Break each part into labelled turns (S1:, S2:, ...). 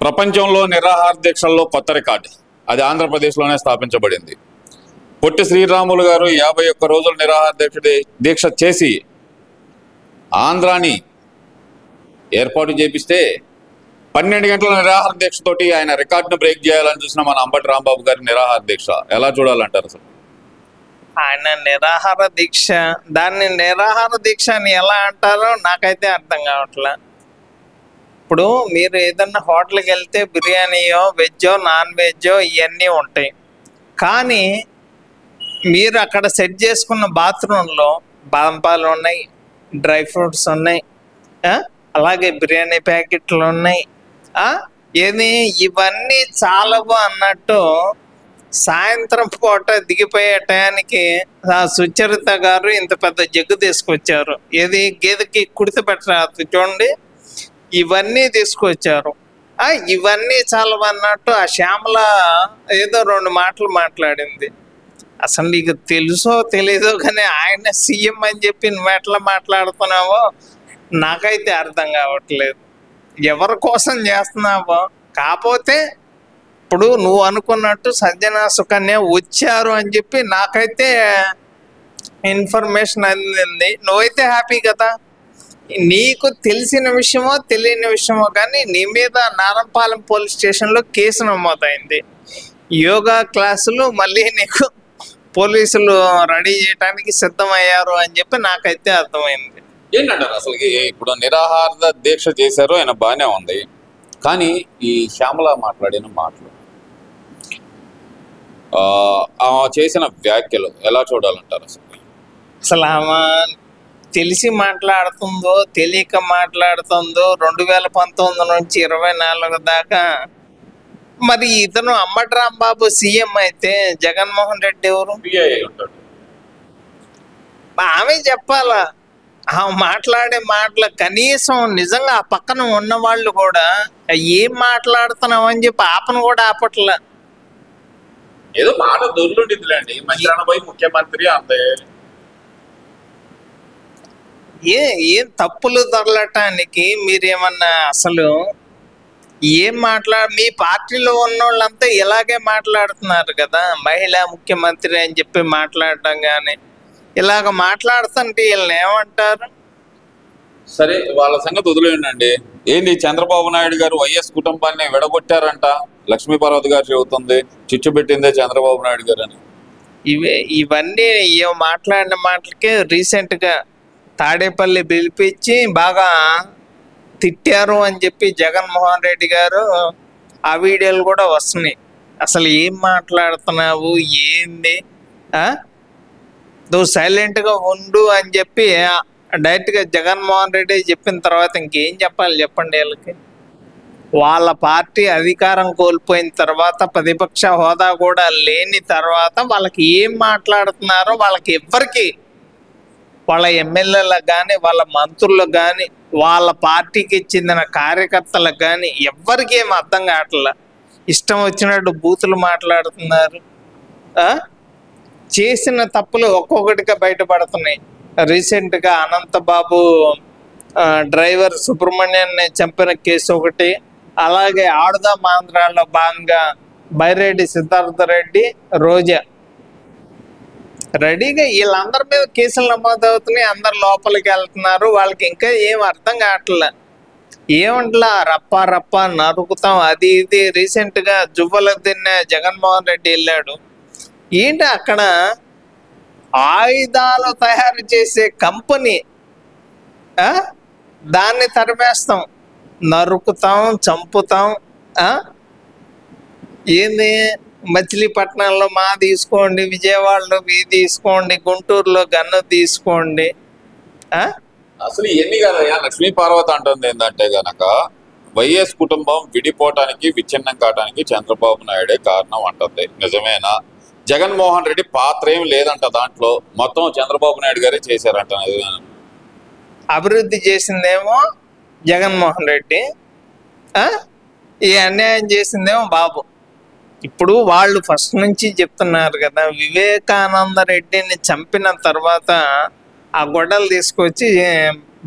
S1: ప్రపంచంలో నిరాహార దీక్షల్లో కొత్త రికార్డు. అది ఆంధ్రప్రదేశ్లోనే స్థాపించబడింది. పొట్టి శ్రీరాములు గారు 51 రోజులు నిరాహార దీక్ష చేసి ఆంధ్రాని ఏర్పాటు చేపిస్తే 12 గంటల నిరాహార దీక్షతోటి ఆయన రికార్డును బ్రేక్ చేయాలని చూసిన మన అంబటి రాంబాబు గారి నిరాహార దీక్ష ఎలా చూడాలంటారు అసలు?
S2: ఆయన నిరాహార దీక్ష, దాన్ని నిరాహార దీక్ష అని ఎలా అంటారో నాకైతే అర్థం కావట్లే. ఇప్పుడు మీరు ఏదన్నా హోటల్కి వెళ్తే బిర్యానీయో వెజ్జో నాన్ వెజ్జో ఇవన్నీ ఉంటాయి, కానీ మీరు అక్కడ సెట్ చేసుకున్న బాత్రూంలో బాదం పాలు ఉన్నాయి, డ్రై ఫ్రూట్స్ ఉన్నాయి, అలాగే బిర్యానీ ప్యాకెట్లు ఉన్నాయి. ఏది ఇవన్నీ చాలవు అన్నట్టు సాయంత్రం పూట దిగిపోయే టయానికి సుచరిత గారు ఇంత పెద్ద జగ్గు తీసుకొచ్చారు. ఏది గేదెకి కుడిత పెట్టరాదు చూడండి, ఇవన్నీ తీసుకొచ్చారు. ఇవన్నీ చాలవు అన్నట్టు ఆ శ్యామల ఏదో 2 మాటలు మాట్లాడింది. అసలు నీకు తెలుసో తెలీదో కానీ ఆయన సీఎం అని చెప్పి నువ్వు ఎట్లా మాట్లాడుతున్నావో నాకైతే అర్థం కావట్లేదు. ఎవరి కోసం చేస్తున్నావో. కాకపోతే ఇప్పుడు నువ్వు అనుకున్నట్టు సజ్జన సుకన్య వచ్చారు అని చెప్పి నాకైతే ఇన్ఫర్మేషన్ అందింది. నువ్వైతే హ్యాపీ కదా. నీకు తెలిసిన విషయమో తెలియని విషయమో కానీ నీ మీద నారంపాలెం పోలీస్ స్టేషన్లో కేసు నమోదైంది. యోగా క్లాసులు మళ్ళీ నీకు పోలీసులు రెడీ చేయడానికి సిద్ధమయ్యారు అని చెప్పి నాకైతే అర్థమైంది.
S1: ఏంటంటారు అసలు? ఇప్పుడు నిరాహార దీక్ష చేశారు, ఆయన బాగానే ఉంది, కానీ ఈ శ్యామల మాట్లాడిన మాటలు, ఆమె చేసిన వ్యాఖ్యలు ఎలా చూడాలంటారు అసలు?
S2: అసలు ఆమె తెలిసి మాట్లాడుతుందో తెలియక మాట్లాడుతుందో 2019 నుంచి 24 దాకా. మరి ఇతను అంబటి రాంబాబు సీఎం అయితే జగన్మోహన్ రెడ్డి ఎవరు? ఆమె చెప్పాలా. ఆమె మాట్లాడే మాటలు కనీసం నిజంగా ఆ పక్కన ఉన్న వాళ్ళు కూడా ఏం మాట్లాడుతున్నావు అని చెప్పి ఆపను కూడా ఆపట్లా.
S1: ఏదో మాట దొర్లుండిద్దిలేండి, మంచి ముఖ్యమంత్రి అంతే.
S2: ఏం తప్పులు దొరలటానికి మీరేమన్నా అసలు ఏం మీ పార్టీలో ఉన్న వాళ్ళంతా ఇలాగే మాట్లాడుతున్నారు కదా. మహిళా ముఖ్యమంత్రి అని చెప్పి మాట్లాడటం కానీ ఇలాగ మాట్లాడుతుంటే వీళ్ళని ఏమంటారు?
S1: సరే, వాళ్ళ సంగతి వదిలేయండి. ఏంటి చంద్రబాబు నాయుడు గారు వైఎస్ కుటుంబాన్ని విడగొట్టారంట, లక్ష్మీపార్వతి గారు చెబుతుంది, చిచ్చు పెట్టిందే చంద్రబాబు నాయుడు గారు అని.
S2: ఇవన్నీ మాట్లాడిన మాటలకే రీసెంట్గా తాడేపల్లి పిలిపించి బాగా తిట్టారు అని చెప్పి జగన్మోహన్ రెడ్డి గారు ఆ వీడియోలు కూడా వస్తున్నాయి. అసలు ఏం మాట్లాడుతున్నావు ఏంది, నువ్వు సైలెంట్గా ఉండు అని చెప్పి డైరెక్ట్గా జగన్మోహన్ రెడ్డి చెప్పిన తర్వాత ఇంకేం చెప్పాలి చెప్పండి వీళ్ళకి? వాళ్ళ పార్టీ అధికారం కోల్పోయిన తర్వాత, ప్రతిపక్ష హోదా కూడా లేని తర్వాత వాళ్ళకి ఏం మాట్లాడుతున్నారో వాళ్ళకి ఎవ్వరికి, వాళ్ళ ఎమ్మెల్యేలకు కానీ వాళ్ళ మంత్రులకు కానీ వాళ్ళ పార్టీకి చెందిన కార్యకర్తలకు కానీ ఎవ్వరికి ఏం అర్థం కావట్లా. ఇష్టం వచ్చినట్టు బూతులు మాట్లాడుతున్నారు. చేసిన తప్పులు ఒక్కొక్కటిగా బయటపడుతున్నాయి. రీసెంట్గా అనంతబాబు డ్రైవర్ సుబ్రహ్మణ్యాన్ని చంపిన కేసు ఒకటి, అలాగే ఆడుదాం ఆంధ్రాలో భాగంగా బైరెడ్డి సిద్ధార్థ రెడ్డి, రోజా రెడీగా వీళ్ళందరి మీద కేసులు నమోదవుతున్నాయి. అందరు లోపలికి వెళ్తున్నారు. వాళ్ళకి ఇంకా ఏం అర్థం కావట్లే. ఏమంటలా రప్ప రప్ప నరుకుతాం అది ఇది. రీసెంట్గా జువ్వలదిన్న జగన్మోహన్ రెడ్డి వెళ్ళాడు. ఏంటి అక్కడ ఆయుధాలు తయారు చేసే కంపెనీ, దాన్ని తరిమేస్తాం, నరుకుతాం, చంపుతాం. ఏంది మచిలీపట్నంలో మా తీసుకోండి, విజయవాడలో తీసుకోండి, గుంటూరులో గన్ను తీసుకోండి.
S1: అసలు ఇవన్నీ కదయ్యా. లక్ష్మీపార్వతి అంటుంది ఏంటంటే గనక వైఎస్ కుటుంబం విడిపోవటానికి, విచ్ఛిన్నం కావటానికి చంద్రబాబు నాయుడే కారణం అంటుంది. నిజమేనా? జగన్మోహన్ రెడ్డి పాత్ర ఏం లేదంట దాంట్లో, మొత్తం చంద్రబాబు నాయుడు గారే చేశారంట.
S2: అభివృద్ధి చేసిందేమో జగన్మోహన్ రెడ్డి, ఈ అన్యాయం చేసిందేమో బాబు. ఇప్పుడు వాళ్ళు ఫస్ట్ నుంచి చెప్తున్నారు కదా, వివేకానంద రెడ్డిని చంపిన తర్వాత ఆ గొడ్డలు తీసుకొచ్చి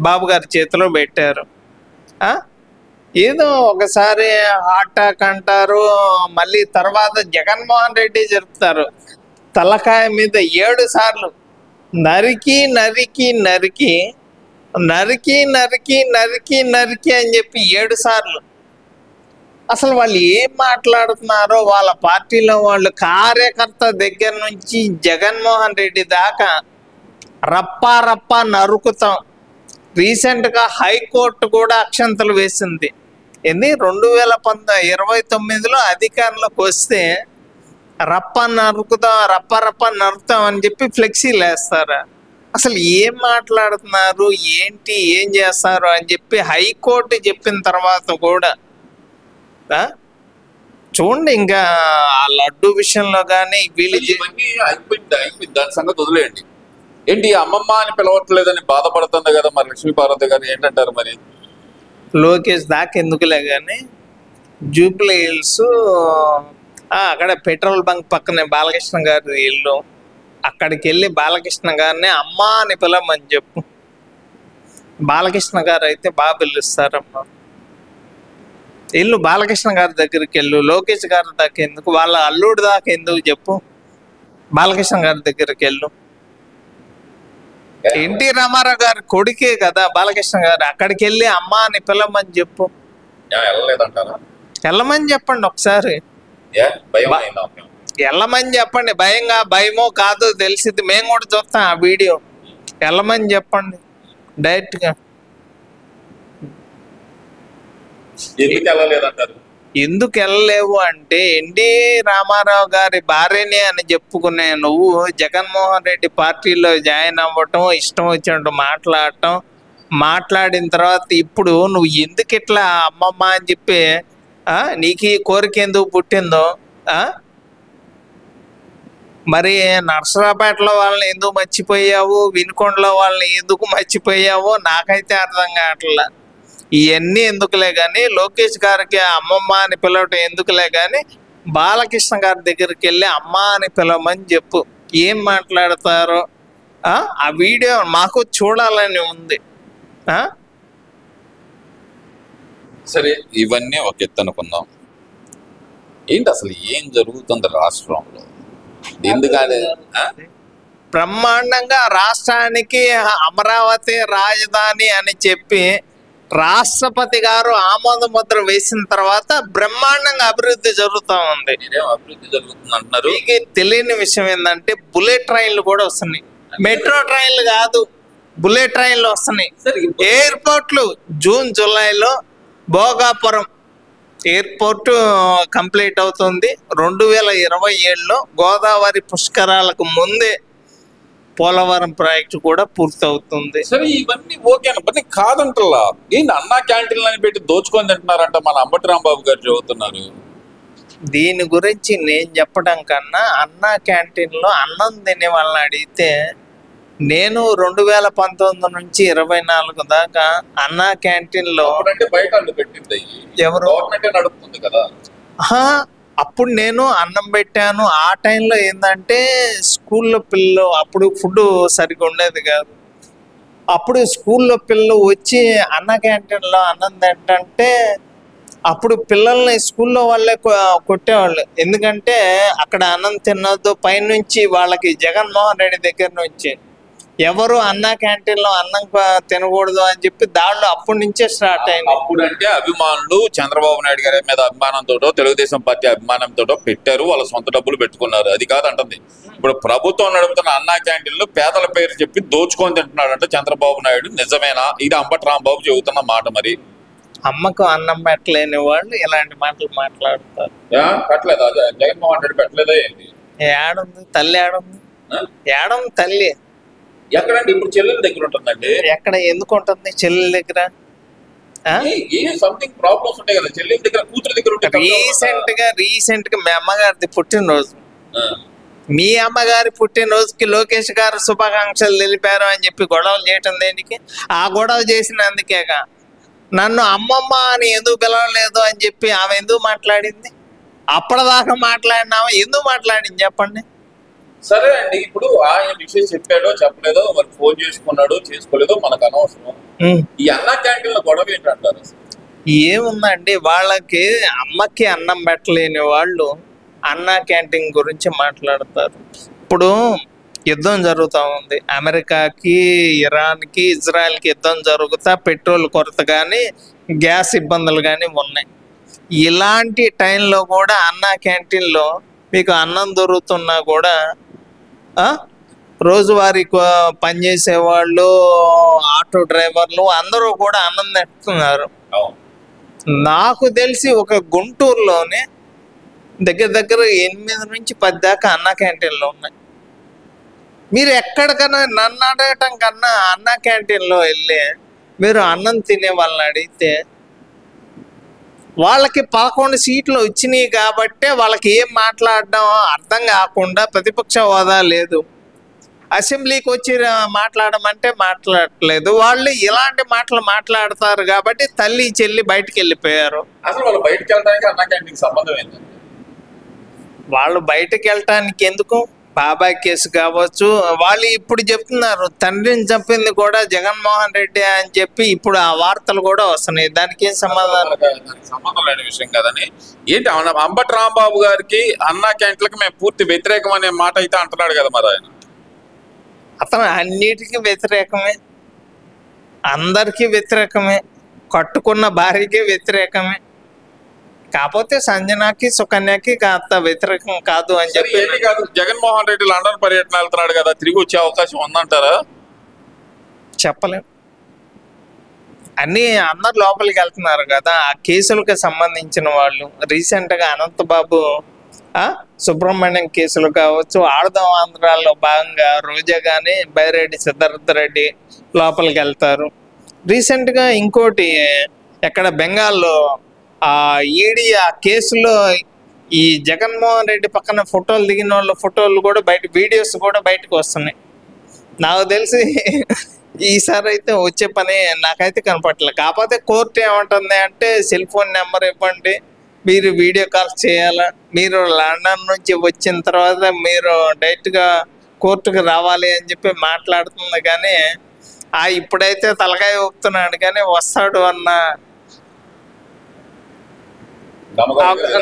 S2: బాబు గారి చేతిలో పెట్టారు. ఏదో ఒకసారి హార్ట్ అటాక్ అంటారు, మళ్ళీ తర్వాత జగన్మోహన్ రెడ్డి చెప్తారు తలకాయ మీద 7 సార్లు నరికి నరికి నరికి నరికి నరికి నరికి నరికి అని చెప్పి 7 సార్లు. అసలు వాళ్ళు ఏం మాట్లాడుతున్నారో వాళ్ళ పార్టీలో వాళ్ళు కార్యకర్త దగ్గర నుంచి జగన్మోహన్ రెడ్డి దాకా రప్పా రప్పా నరుకుతాం. రీసెంట్గా హైకోర్టు కూడా అక్షంతలు వేసింది. ఏంది 2029లో అధికారంలోకి వస్తే రప్ప నరుకుతాం, రప్ప రప్ప నరుకుతాం అని చెప్పి ఫ్లెక్సీలు వేస్తారా? అసలు ఏం మాట్లాడుతున్నారు, ఏంటి, ఏం చేస్తారు అని చెప్పి హైకోర్టు చెప్పిన తర్వాత కూడా చూడండి. ఇంకా ఆ లడ్డు విషయంలో కానీ వీళ్ళు
S1: ఇవన్నీ అయిపోయింది దాని సంగతి వదిలేయండి. ఏంటి అమ్మమ్మ అని పిలవట్లేదని బాధపడుతుంది కదా మరి లక్ష్మీ పార్వతి గారు, ఏంటంటారు మరి?
S2: లోకేష్ దాకా ఎందుకులే కానీ జూబ్లీ హిల్స్ అక్కడ పెట్రోల్ బంక్ పక్కనే బాలకృష్ణ గారి ఇల్లు, అక్కడికి వెళ్ళి బాలకృష్ణ గారిని అమ్మా అని పిలవమని చెప్పు. బాలకృష్ణ గారు అయితే బాగా పిలుస్తారమ్మా. ఇల్లు బాలకృష్ణ గారి దగ్గరికి వెళ్ళు, లోకేష్ గారి దాకా ఎందుకు, వాళ్ళ అల్లుడి దాకా ఎందుకు చెప్పు, బాలకృష్ణ గారి దగ్గరికి వెళ్ళు. ఎన్టీ రామారావు గారి కొడుకే కదా బాలకృష్ణ గారు, అక్కడికి వెళ్ళి అమ్మా అని పిలవమని చెప్పు.
S1: వెళ్ళలేదంటారా?
S2: వెళ్ళమని చెప్పండి ఒకసారి, వెళ్ళమని చెప్పండి. భయమో కాదో తెలిసింది, మేము కూడా చూస్తాం ఆ వీడియో. వెళ్ళమని చెప్పండి డైరెక్ట్గా.
S1: ఎందుకు వెళ్ళలేదంటారు?
S2: ఎందుకు వెళ్ళలేవు అంటే ఎన్టీ రామారావు గారి భార్యనే అని చెప్పుకునే నువ్వు జగన్మోహన్ రెడ్డి పార్టీలో జాయిన్ అవ్వటం, ఇష్టం వచ్చినట్టు మాట్లాడటం, మాట్లాడిన తర్వాత ఇప్పుడు నువ్వు ఎందుకు ఇట్లా అమ్మమ్మ అని చెప్పి నీకు ఈ కోరిక ఎందుకు పుట్టిందో, మరి నర్సరావుపేటలో వాళ్ళని ఎందుకు మర్చిపోయావు, వినుకొండలో వాళ్ళని ఎందుకు మర్చిపోయావో నాకైతే అర్థం కావట్లా. ఇవన్నీ ఎందుకులే కానీ, లోకేష్ గారికి అమ్మమ్మ అని పిలవటం ఎందుకులే కానీ, బాలకృష్ణ గారి దగ్గరికి వెళ్ళి అమ్మ అని పిలవమని చెప్పు. ఏం మాట్లాడతారో ఆ వీడియో మాకు చూడాలని ఉంది.
S1: సరే, ఇవన్నీ ఒక ఎత్తు అనుకుందాం. ఏంటి అసలు ఏం జరుగుతుంది రాష్ట్రంలో? ఎందుకని
S2: బ్రహ్మాండంగా రాష్ట్రానికి అమరావతి రాజధాని అని చెప్పి రాష్ట్రపతి గారు ఆమోద ముద్ర వేసిన తర్వాత బ్రహ్మాండంగా అభివృద్ధి జరుగుతూ ఉంది.
S1: అభివృద్ధి జరుగుతుంది అంటున్నారు.
S2: మీకు తెలియని విషయం ఏంటంటే బుల్లెట్ ట్రైన్లు కూడా వస్తున్నాయి. మెట్రో ట్రైన్లు కాదు, బుల్లెట్ ట్రైన్లు వస్తున్నాయి. ఎయిర్పోర్ట్లు జూన్ జూలైలో భోగాపురం ఎయిర్పోర్ట్ కంప్లీట్ అవుతుంది. 2027లో గోదావరి పుష్కరాలకు ముందే పోలవరం ప్రాజెక్టు కూడా పూర్తవుతుంది.
S1: సరే, ఇవన్నీ ఓకే అని కాదంటలా. ఏంటి అన్నా క్యాంటీన్లు అని పెట్టి దోచుకొని తింటున్నారంట మన అంబటి రాంబాబు గారు చెబుతున్నారు.
S2: దీని గురించి నేను చెప్పడం కన్నా అన్నా క్యాంటీన్లో అన్నం తినే వాళ్ళని అడిగితే, నేను 2019 నుంచి 24 దాకా అన్నా క్యాంటీన్లో
S1: బయట పెట్టింది
S2: ఎవరు
S1: నడుపుతుంది కదా.
S2: అప్పుడు నేను అన్నం పెట్టాను. ఆ టైంలో ఏంటంటే స్కూల్లో పిల్లలు, అప్పుడు ఫుడ్ సరిగ్గా ఉండేది కాదు. అప్పుడు స్కూల్లో పిల్లలు వచ్చి అన్న క్యాంటీన్లో అన్నం తింటే అప్పుడు పిల్లల్ని స్కూల్లో వాళ్ళే కొట్టేవాళ్ళు. ఎందుకంటే అక్కడ అన్నం తినొద్దు, పైనుంచి వాళ్ళకి జగన్మోహన్ రెడ్డి దగ్గర నుంచి ఎవరు అన్నా క్యాంటీన్లో అన్నం తినకూడదు అని చెప్పి దాడులు అప్పటి నుంచే స్టార్ట్ అయింది.
S1: అప్పుడు అంటే అభిమానులు చంద్రబాబు నాయుడు గారి మీద అభిమానంతో, తెలుగుదేశం పార్టీ అభిమానంతో పెట్టారు, వాళ్ళ సొంత డబ్బులు పెట్టుకున్నారు. అది కాదంటుంది. ఇప్పుడు ప్రభుత్వం నడుపుతున్న అన్నా క్యాంటీన్లు పేదల పేరు చెప్పి దోచుకొని తింటున్నాడంటే చంద్రబాబు నాయుడు. నిజమేనా? ఇది అంబటి రాంబాబు చెబుతున్న మాట. మరి
S2: అమ్మకు అన్నం పెట్టలేని వాళ్ళు ఇలాంటి మాటలు మాట్లాడతారు.
S1: పెట్టలేదా జగన్మోహన్ రెడ్డి? పెట్టలేదా? ఏంటి
S2: ఏడుంది తల్లి? ఏడుంది తల్లి?
S1: ఎక్కడండి? ఇప్పుడు చెల్లెల దగ్గర ఉంటుందండి.
S2: ఎక్కడ? ఎందుకు ఉంటుంది చెల్లెల దగ్గర?
S1: సంథింగ్ ప్రాబ్లమ్స్ ఉంటాయి కదా చెల్లెల దగ్గర, కూతురు దగ్గర ఉంటాయి.
S2: రీసెంట్ గా మీ అమ్మగారిది పుట్టినరోజు, మీ అమ్మగారి పుట్టినరోజుకి లోకేష్ గారు శుభాకాంక్షలు తెలిపారు అని చెప్పి గొడవలు చేయటం దేనికి? ఆ గొడవ చేసినందుకేగా నన్ను అమ్మమ్మ అని ఎందుకు పిలవలేదు అని చెప్పి ఆమె ఎందుకు మాట్లాడింది? అప్పటిదాకా మాట్లాడినామా ఎందుకు మాట్లాడింది చెప్పండి.
S1: సరే అండి, ఇప్పుడు ఆయన విషయం చెప్పాడో చెప్పలేదో, మరి ఫోన్ చేసుకున్నాడో చేసుకోలేదో మనకు అనవసరం. ఈ అన్నా క్యాంటీన్ల గొడవ ఏంటంటారు?
S2: ఏముందండి, వాళ్ళకి అమ్మకి అన్నం పెట్టలేని వాళ్ళు అన్నా క్యాంటీన్ గురించి మాట్లాడతారు. ఇప్పుడు యుద్ధం జరుగుతూ ఉంది, అమెరికాకి ఇరాన్కి ఇజ్రాయెల్కి యుద్ధం జరుగుతా పెట్రోల్ కొరత కానీ గ్యాస్ ఇబ్బందులు కానీ ఉన్నాయి. ఇలాంటి టైంలో కూడా అన్నా క్యాంటీన్లో మీకు అన్నం దొరుకుతున్నా కూడా ఆ, రోజువారీ పనిచేసే వాళ్ళు, ఆటో డ్రైవర్లు అందరూ కూడా అన్నం తెస్తున్నారు.
S1: అవును.
S2: నాకు తెలిసి ఒక గుంటూరులోనే దగ్గర దగ్గర 8 నుంచి 10 దాకా అన్నా క్యాంటీన్లు ఉన్నాయి. మీరు ఎక్కడికన్నా నన్ను అడగటం కన్నా అన్నా క్యాంటీన్లో వెళ్ళి మీరు అన్నం తినే వాళ్ళని అడిగితే వాళ్ళకి 11 సీట్లు వచ్చినాయి కాబట్టే వాళ్ళకి ఏం మాట్లాడడం అర్థం కాకుండా ప్రతిపక్ష హోదా లేదు. అసెంబ్లీకి వచ్చి మాట్లాడమంటే మాట్లాడట్లేదు. వాళ్ళు ఇలాంటి మాటలు మాట్లాడతారు కాబట్టి తల్లి చెల్లి బయటికి వెళ్ళిపోయారు.
S1: అసలు వాళ్ళు బయటకు వెళ్ళడానికి అన్నా క్యాంటీన్ సంబంధం ఏంటండి?
S2: వాళ్ళు బయటకు వెళ్ళటానికి ఎందుకు? బాబాయ్ కేసు కావచ్చు, వాళ్ళు ఇప్పుడు చెప్తున్నారు తండ్రిని చంపింది కూడా జగన్మోహన్ రెడ్డి అని చెప్పి ఇప్పుడు ఆ వార్తలు కూడా వస్తున్నాయి. దానికి ఏం సమాధానం?
S1: దానికి సంబంధం లేని విషయం కదని ఏంటి అంబటి రాంబాబు గారికి అన్నా క్యాంటీన్లకు మేము పూర్తి వ్యతిరేకం అనే మాట అయితే అంటున్నాడు కదా మరి ఆయన.
S2: అతను అన్నిటికీ వ్యతిరేకమే, అందరికీ వ్యతిరేకమే, కట్టుకున్న భార్యకి వ్యతిరేకమే. కాకపోతే సంజనాకి సుకన్యకి కాస్త వ్యతిరేకం కాదు అని
S1: సరే,
S2: చెప్పి
S1: ఏంటి కాదు, జగన్మోహన్ రెడ్డి లండన్ పర్యటన వెళ్తున్నాడు కదా, తిరిగి వచ్చే అవకాశం ఉందంటారా?
S2: చెప్పలేం. అన్నీ అందరు లోపలికి వెళ్తున్నారు కదా, ఆ కేసులకు సంబంధించిన వాళ్ళు. రీసెంట్గా అనంతబాబు సుబ్రహ్మణ్యం కేసులు కావచ్చు, ఆడదాం ఆంధ్రాలో భాగంగా రోజా కానీ బైరెడ్డి సిద్ధార్థ రెడ్డి లోపలికి వెళ్తారు. రీసెంట్గా ఇంకోటి ఎక్కడ బెంగాల్లో ఈడీ ఆ కేసులో ఈ జగన్మోహన్ రెడ్డి పక్కన ఫోటోలు దిగిన వాళ్ళ ఫోటోలు కూడా వీడియోస్ కూడా బయటకు వస్తున్నాయి. నాకు తెలిసి ఈసారి అయితే వచ్చే పని నాకైతే కనపడలేదు. కాకపోతే కోర్టు ఏమంటుంది అంటే సెల్ ఫోన్ నెంబర్ ఇవ్వండి, మీరు వీడియో కాల్స్ చేయాలా, మీరు లండన్ నుంచి వచ్చిన తర్వాత మీరు డైరెక్ట్గా కోర్టుకు రావాలి అని చెప్పి మాట్లాడుతుంది. కానీ ఇప్పుడైతే తలకాయ ఊపుతున్నాడు కానీ వస్తాడు అన్న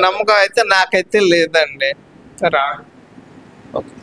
S2: నమ్మకం అయితే నాకైతే లేదండి. రా.
S1: ఓకే.